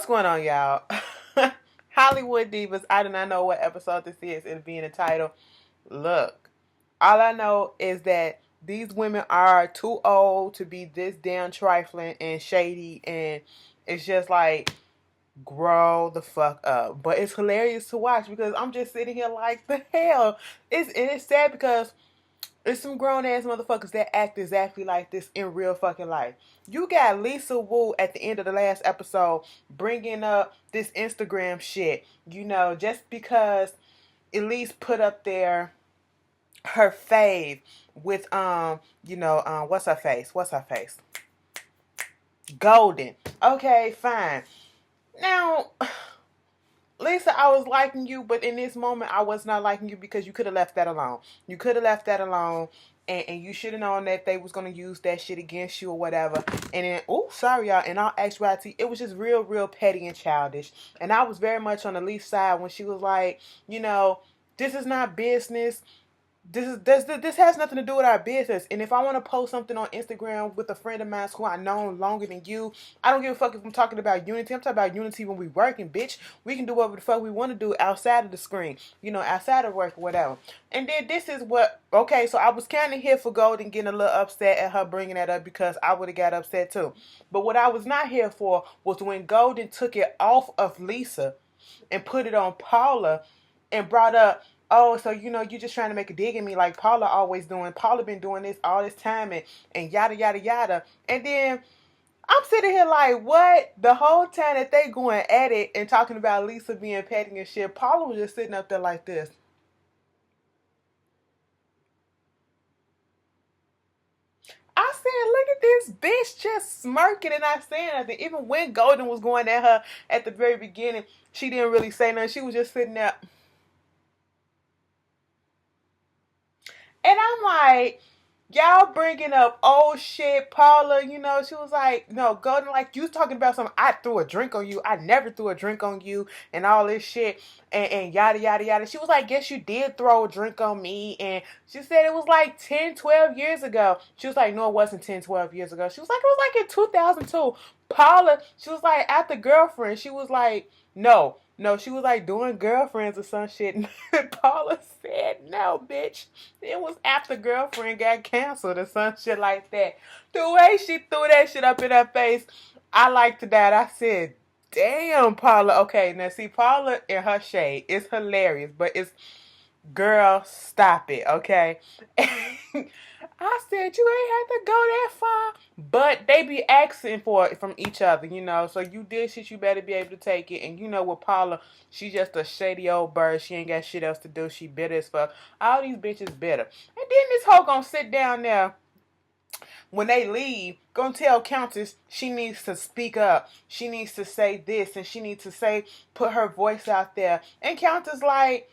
What's going on, y'all? Hollywood Divas. I do not know what episode this is. It'll be in the title. Look, all I know is that these women are too old to be this damn trifling and shady, and it's just like, grow the fuck up. But it's hilarious to watch because I'm just sitting here like, the hell. It's sad because there's some grown ass motherfuckers that act exactly like this in real fucking life. You got Lisa Wu at the end of the last episode bringing up this Instagram shit, just because Elise put up there her fave with what's her face? Golden. Okay, fine. Now, Lisa, I was liking you, but in this moment, I was not liking you because you could have left that alone. You could have left that alone, and you should have known that they was going to use that shit against you or whatever. And then, sorry, y'all, in all actuality, it was just real, real petty and childish. And I was very much on the Lisa's side when she was like, this is not business. This has nothing to do with our business. And if I want to post something on Instagram with a friend of mine who I know longer than you, I don't give a fuck if I'm talking about unity. I'm talking about unity when we working, bitch. We can do whatever the fuck we want to do outside of the screen, outside of work or whatever. And then this is okay, so I was kind of here for Golden getting a little upset at her bringing that up because I would have got upset too. But what I was not here for was when Golden took it off of Lisa and put it on Paula and brought up, oh, so you're just trying to make a dig at me like Paula always doing. Paula been doing this all this time and yada yada yada. And then I'm sitting here like, what? The whole time that they going at it and talking about Lisa being petty and shit, Paula was just sitting up there like this. I said, look at this bitch just smirking and not saying nothing. Even when Golden was going at her at the very beginning, she didn't really say nothing. She was just sitting there. And I'm like, y'all bringing up old shit, Paula, she was like, no, Golden, like, you talking about something, I threw a drink on you, I never threw a drink on you, and all this shit, and yada, yada, yada. She was like, guess you did throw a drink on me, and she said it was like 10, 12 years ago. She was like, no, it wasn't 10, 12 years ago. She was like, it was like in 2002. Paula, she was like, after girlfriend, she was like, no, she was like doing girlfriends or some shit. And Paula said, no, bitch. It was after girlfriend got canceled or some shit like that. The way she threw that shit up in her face, I liked that. I said, damn, Paula. Okay, now see, Paula in her shade is hilarious, but it's, girl, stop it, okay? I said, you ain't had to go that far. But they be asking for it from each other, So you did shit, you better be able to take it. And with Paula, she's just a shady old bird. She ain't got shit else to do. She bitter as fuck. All these bitches bitter. And then this hoe gonna sit down there when they leave, gonna tell Countess she needs to speak up. She needs to say this and she needs to put her voice out there. And Countess like,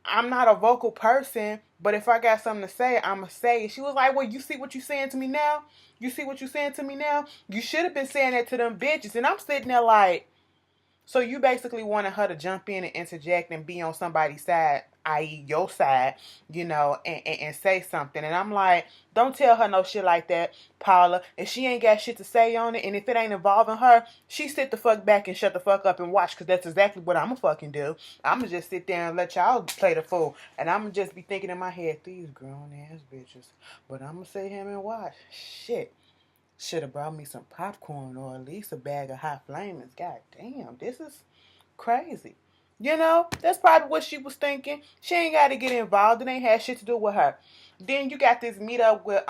I'm not a vocal person, but if I got something to say, I'ma say it. She was like, well, you see what you saying to me now? You see what you saying to me now? You should have been saying that to them bitches. And I'm sitting there like, so you basically wanted her to jump in and interject and be on somebody's side, i.e. your side, and say something. And I'm like, don't tell her no shit like that, Paula. If she ain't got shit to say on it, and if it ain't involving her, she sit the fuck back and shut the fuck up and watch, because that's exactly what I'ma fucking do. I'ma just sit there and let y'all play the fool. And I'ma just be thinking in my head, these grown ass bitches. But I'ma sit here and watch. Shit. Should have brought me some popcorn or at least a bag of hot flamings. God damn, this is crazy. That's probably what she was thinking. She ain't got to get involved. It ain't had shit to do with her. Then you got this meet up with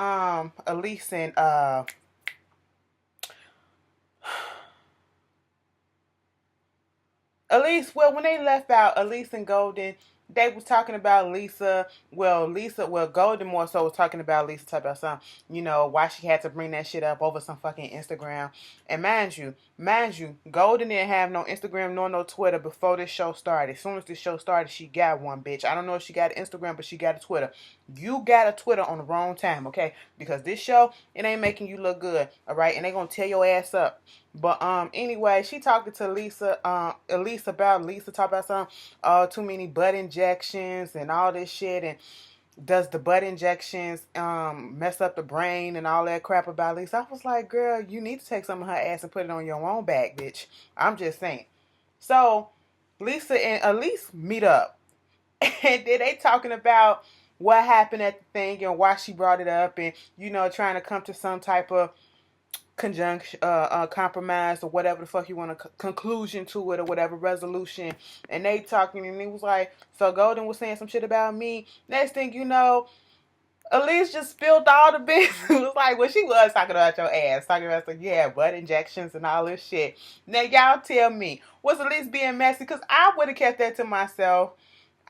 Elise and Elise. Well, when they left out, Elise and Golden, they was talking about Lisa. Well, Golden more so was talking about Lisa, talking about something, why she had to bring that shit up over some fucking Instagram. And mind you, Golden didn't have no Instagram nor no Twitter before this show started. As soon as this show started, she got one, bitch. I don't know if she got an Instagram, but she got a Twitter. You got a Twitter on the wrong time, okay? Because this show, it ain't making you look good, all right? And they gonna tear your ass up. But anyway, she talking to Elise about Lisa talking about some too many butt injections and all this shit, and does the butt injections mess up the brain and all that crap about Lisa? I was like, girl, you need to take some of her ass and put it on your own back, bitch. I'm just saying. So Lisa and Elise meet up. And then they talking about what happened at the thing and why she brought it up, and trying to come to some type of conjunction, compromise, or whatever the fuck you want to conclusion to it, or whatever resolution. And they talking, and it was like, so Golden was saying some shit about me. Next thing you know, Elise just spilled all the business. It was like, well, she was talking about your ass, talking about like, yeah, butt injections and all this shit. Now y'all tell me, was Elise being messy? Because I would have kept that to myself.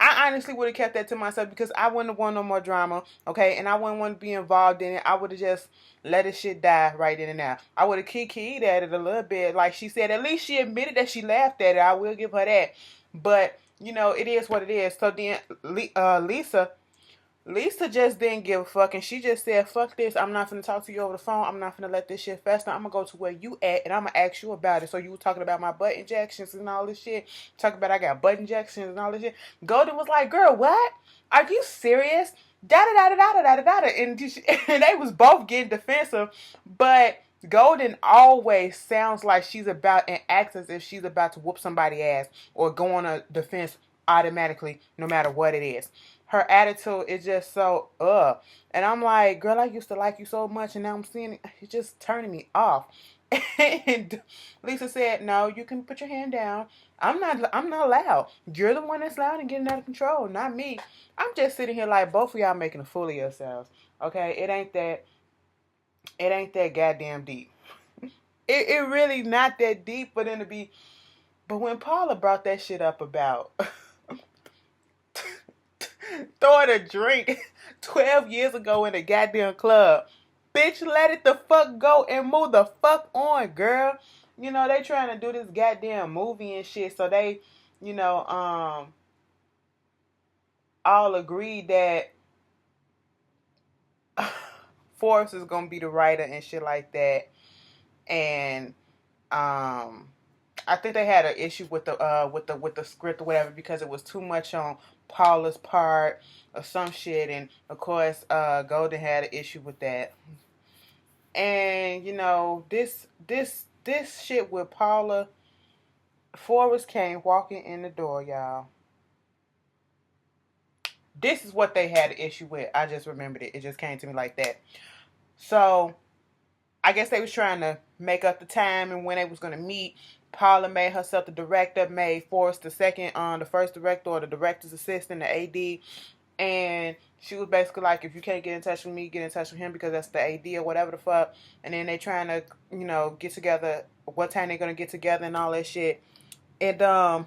I honestly would have kept that to myself because I wouldn't want no more drama, okay? And I wouldn't want to be involved in it. I would have just let this shit die right then and now. I would have kikied at it a little bit. Like she said, at least she admitted that she laughed at it. I will give her that. But, it is what it is. So then Lisa just didn't give a fuck, and she just said, fuck this, I'm not finna talk to you over the phone, I'm not finna let this shit fester, I'm gonna go to where you at, and I'm gonna ask you about it. So you were talking about my butt injections and all this shit, talking about I got butt injections and all this shit. Golden was like, girl, what? Are you serious? Da-da-da-da-da-da-da-da. And they was both getting defensive, but Golden always sounds like she's about, and acts as if she's about to whoop somebody's ass, or go on a defense automatically, no matter what it is. Her attitude is just so, And I'm like, girl, I used to like you so much, and now I'm seeing it, it's just turning me off. And Lisa said, no, you can put your hand down. I'm not loud. You're the one that's loud and getting out of control, not me. I'm just sitting here like both of y'all making a fool of yourselves. Okay? It ain't that goddamn deep. It really not that deep for them to be. But when Paula brought that shit up about throwing a drink 12 years ago in a goddamn club, bitch, let it the fuck go and move the fuck on, girl. They trying to do this goddamn movie and shit, so they, all agreed that Forrest is gonna be the writer and shit like that. And I think they had an issue with the script or whatever, because it was too much on Paula's part or some shit, and of course Golden had an issue with that. And this shit with Paula, Forrest came walking in the door, y'all. This is what they had an issue with. I just remembered it. It just came to me like that. So I guess they was trying to make up the time and when they was gonna meet. Paula made herself the director, made Forrest the first director, or the director's assistant, the AD. And she was basically like, if you can't get in touch with me, get in touch with him, because that's the AD or whatever the fuck. And then they trying to, get together, what time they gonna get together and all that shit. And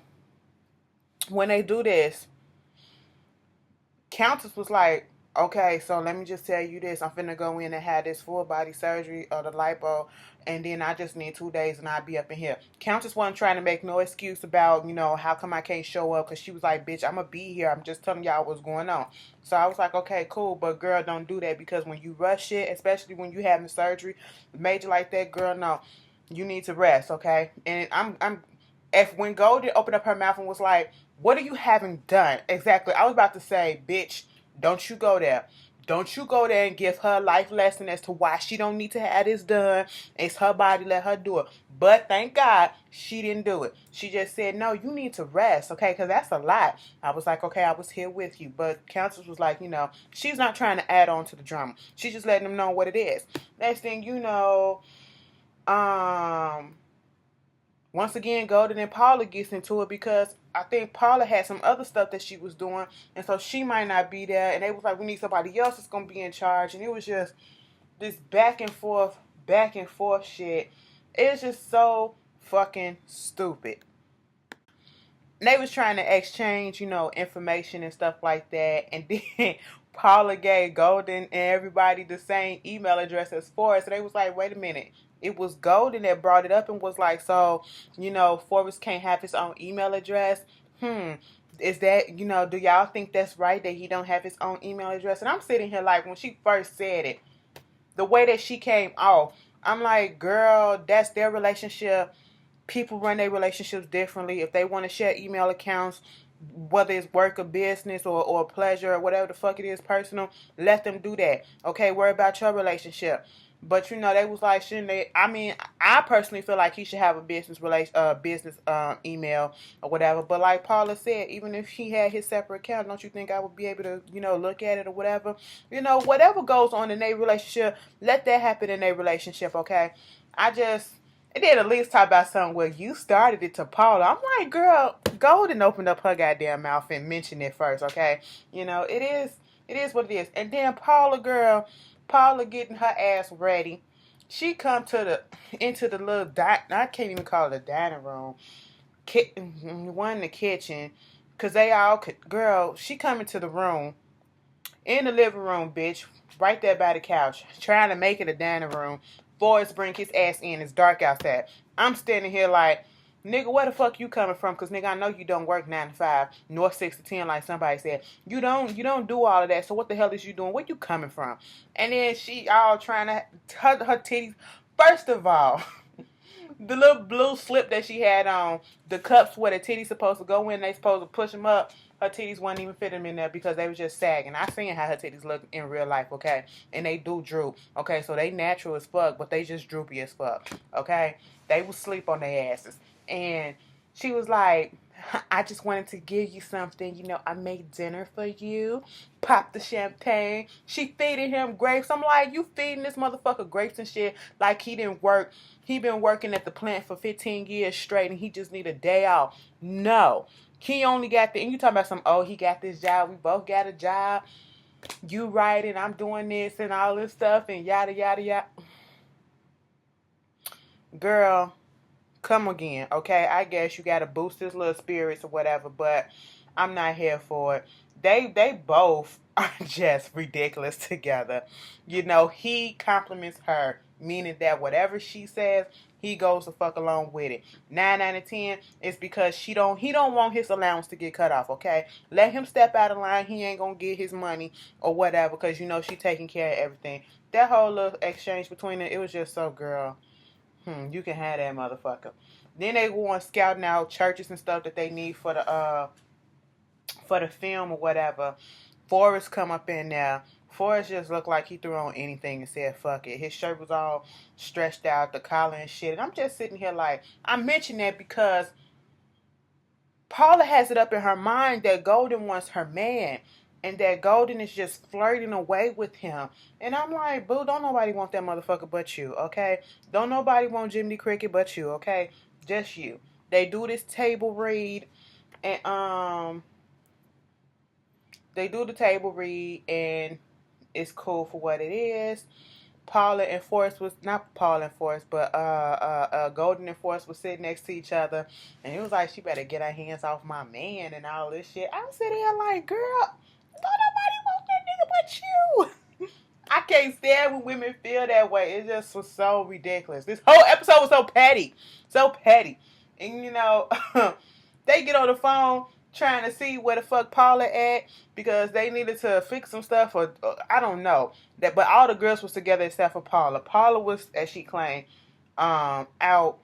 when they do this, Countess was like, okay, so let me just tell you this. I'm finna go in and have this full body surgery of the lipo, and then I just need 2 days and I'll be up in here. Countess wasn't trying to make no excuse about, how come I can't show up, because she was like, bitch, I'm gonna be here. I'm just telling y'all what's going on. So I was like, okay, cool, but girl, don't do that, because when you rush shit, especially when you having surgery major like that, girl, no, you need to rest, okay? And when Golden opened up her mouth and was like, what are you having done? Exactly. I was about to say, bitch, don't you go there. Don't you go there and give her a life lesson as to why she don't need to have this done. It's her body, let her do it. But thank God she didn't do it. She just said, no, you need to rest, okay? Because that's a lot. I was like, okay, I was here with you. But Countess was like, she's not trying to add on to the drama. She's just letting them know what it is. Next thing you know, once again, Golden and Paula gets into it, because I think Paula had some other stuff that she was doing, and so she might not be there. And they was like, we need somebody else that's going to be in charge. And it was just this back and forth shit. It was just so fucking stupid. And they was trying to exchange, information and stuff like that. And then Paula gave Golden and everybody the same email address as Forrest. So they was like, wait a minute. It was Golden that brought it up and was like, so, Forrest can't have his own email address. Is that, do y'all think that's right, that he don't have his own email address? And I'm sitting here like, when she first said it, the way that she came off, I'm like, girl, that's their relationship. People run their relationships differently. If they want to share email accounts, whether it's work or business or pleasure or whatever the fuck it is, personal, let them do that. Okay, worry about your relationship. But they was like, shouldn't they? I mean, I personally feel like he should have a business email or whatever. But like Paula said, even if he had his separate account, don't you think I would be able to, look at it or whatever? Whatever goes on in their relationship, let that happen in their relationship. Okay, it did at least talk about something where you started it to Paula. I'm like, girl, Golden opened up her goddamn mouth and mentioned it first, okay? It is what it is. And then Paula getting her ass ready. She come into the little I can't even call it a dining room, one in the kitchen, cause she come into the room, in the living room, bitch, right there by the couch, trying to make it a dining room. Forrest bring his ass in. It's dark outside. I'm standing here like, nigga, where the fuck you coming from? Cause nigga, I know you don't work 9 to 5, nor 6 to 10, like somebody said. You don't do all of that. So what the hell is you doing? Where you coming from? And then she all trying to her titties. First of all, the little blue slip that she had on, the cups where the titties supposed to go in, they supposed to push them up. Her titties wasn't even fitting in there because they was just sagging. I seen how her titties look in real life, okay? And they do droop, okay? So they natural as fuck, but they just droopy as fuck, okay? They would sleep on their asses. And she was like, I just wanted to give you something. I made dinner for you. Pop the champagne. She feeding him grapes. I'm like, you feeding this motherfucker grapes and shit like he didn't work. He been working at the plant for 15 years straight and he just need a day off. No. He only got and you talking about he got this job. We both got a job. You writing, I'm doing this and all this stuff and yada, yada, yada. Girl, come again, okay? I guess you gotta boost his little spirits or whatever, but I'm not here for it. They both are just ridiculous together. He compliments her, meaning that whatever she says, he goes the fuck along with it. 9 out of 10 is because he don't want his allowance to get cut off, okay? Let him step out of line. He ain't gonna get his money or whatever because she taking care of everything. That whole little exchange between them, it was just so, girl. You can have that motherfucker. Then they go on scouting out churches and stuff that they need for the film or whatever. Forrest come up in there. Forrest just looked like he threw on anything and said fuck it. His shirt was all stretched out, the collar and shit. And I'm just sitting here like, I mention that because Paula has it up in her mind that Golden wants her man. And that Golden is just flirting away with him. And I'm like, boo, don't nobody want that motherfucker but you, okay? Don't nobody want Jiminy Cricket but you, okay? Just you. They do this table read. And, they do the table read. And it's cool for what it is. Paula and Forrest was, not Paula and Forrest, but Golden and Forrest was sitting next to each other. And it was like, she better get her hands off my man and all this shit. I'm sitting here like, girl, don't nobody want that nigga but you. I can't stand when women feel that way. It just was so ridiculous. This whole episode was so petty. So petty. And they get on the phone trying to see where the fuck Paula at because they needed to fix some stuff or I don't know. But all the girls was together except for Paula. Paula was, as she claimed, out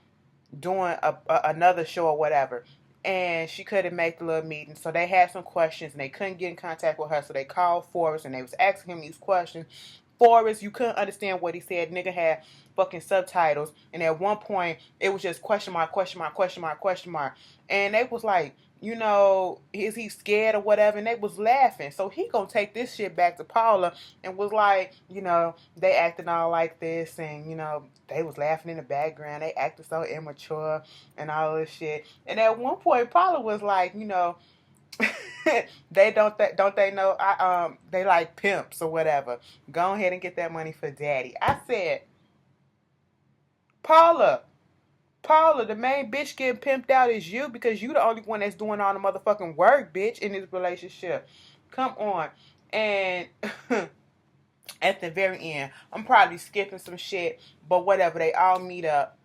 doing another show or whatever. And she couldn't make the little meeting. So they had some questions and they couldn't get in contact with her. So they called Forrest and they was asking him these questions. Forrest, you couldn't understand what he said. Nigga had fucking subtitles. And at one point, it was just question mark, question mark, question mark, question mark. And they was like, is he scared or whatever? And they was laughing. So he gonna take this shit back to Paula and was like, they acting all like this and, they was laughing in the background. They acted so immature and all this shit. And at one point, Paula was like, they don't they know they like pimps or whatever. Go ahead and get that money for daddy. I said, Paula, the main bitch getting pimped out is you because you the only one that's doing all the motherfucking work, bitch, in this relationship. Come on. And at the very end, I'm probably skipping some shit, but whatever. They all meet up.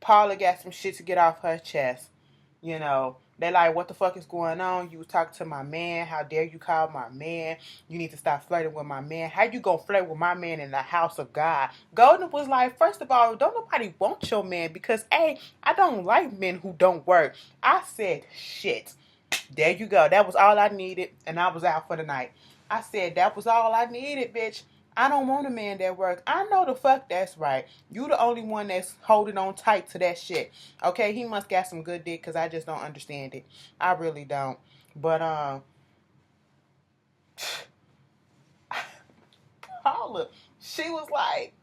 Paula got some shit to get off her chest. They like, what the fuck is going on? You was talking to my man. How dare you call my man? You need to stop flirting with my man. How you gonna flirt with my man in the house of God? Golden was like, first of all, don't nobody want your man because, A, I don't like men who don't work. I said, shit. There you go. That was all I needed, and I was out for the night. I said that was all I needed, bitch. I don't want a man that works. I know the fuck that's right. You the only one that's holding on tight to that shit. Okay, he must got some good dick because I just don't understand it. I really don't. But Paula, she was like,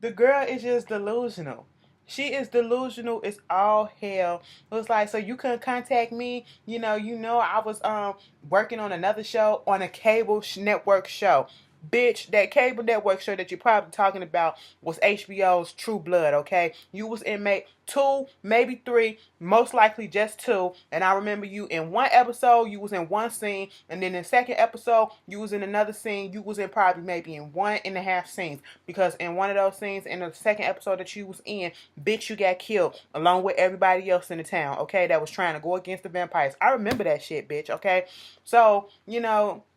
the girl is just delusional. She is delusional. It's all hell. It was like, so you couldn't contact me. I was working on another show on a cable network show. Bitch, that cable network show that you're probably talking about was HBO's True Blood, okay? You was in two, maybe three, most likely just two. And I remember you in one episode, you was in one scene. And then in the second episode, you was in another scene. You was in probably maybe in 1.5 scenes. Because in one of those scenes, in the second episode that you was in, bitch, you got killed along with everybody else in the town, okay? That was trying to go against the vampires. I remember that shit, bitch, okay? So,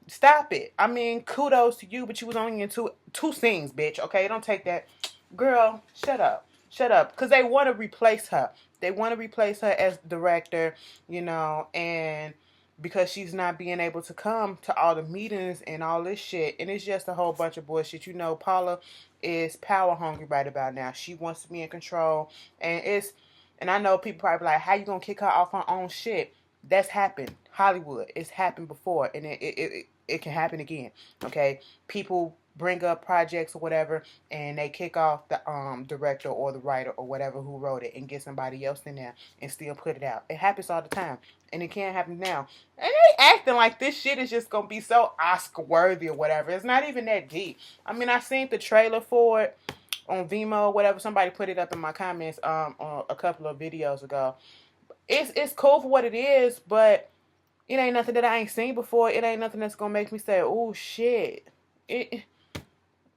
stop it. I mean, kudos to you, but you was only in two scenes, bitch. Okay, don't take that. Girl, shut up. Shut up. Because they want to replace her. They want to replace her as director, and because she's not being able to come to all the meetings and all this shit. And it's just a whole bunch of bullshit. Paula is power hungry right about now. She wants to be in control. And I know people probably like, how you going to kick her off her own shit? That's happened. Hollywood. It's happened before. And it can happen again. Okay? People bring up projects or whatever, and they kick off the director or the writer or whatever who wrote it and get somebody else in there and still put it out. It happens all the time. And it can't happen now. And they acting like this shit is just going to be so Oscar worthy or whatever. It's not even that deep. I mean, I seen the trailer for it on Vimeo or whatever. Somebody put it up in my comments on a couple of videos ago. It's cool for what it is, but it ain't nothing that I ain't seen before. It ain't nothing that's gonna make me say, oh shit.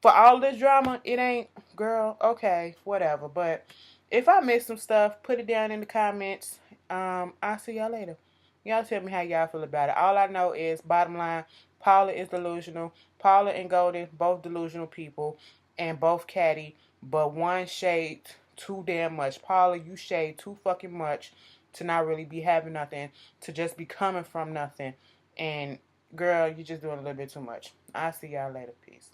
For all this drama, it ain't, girl, okay, whatever. But if I missed some stuff, put it down in the comments. I'll see y'all later. Y'all tell me how y'all feel about it. All I know is, bottom line, Paula is delusional. Paula and Golden, both delusional people, and both catty, but one shade too damn much. Paula, you shade too fucking much to not really be having nothing, to just be coming from nothing. And girl, you just doing a little bit too much. I'll see y'all later. Peace.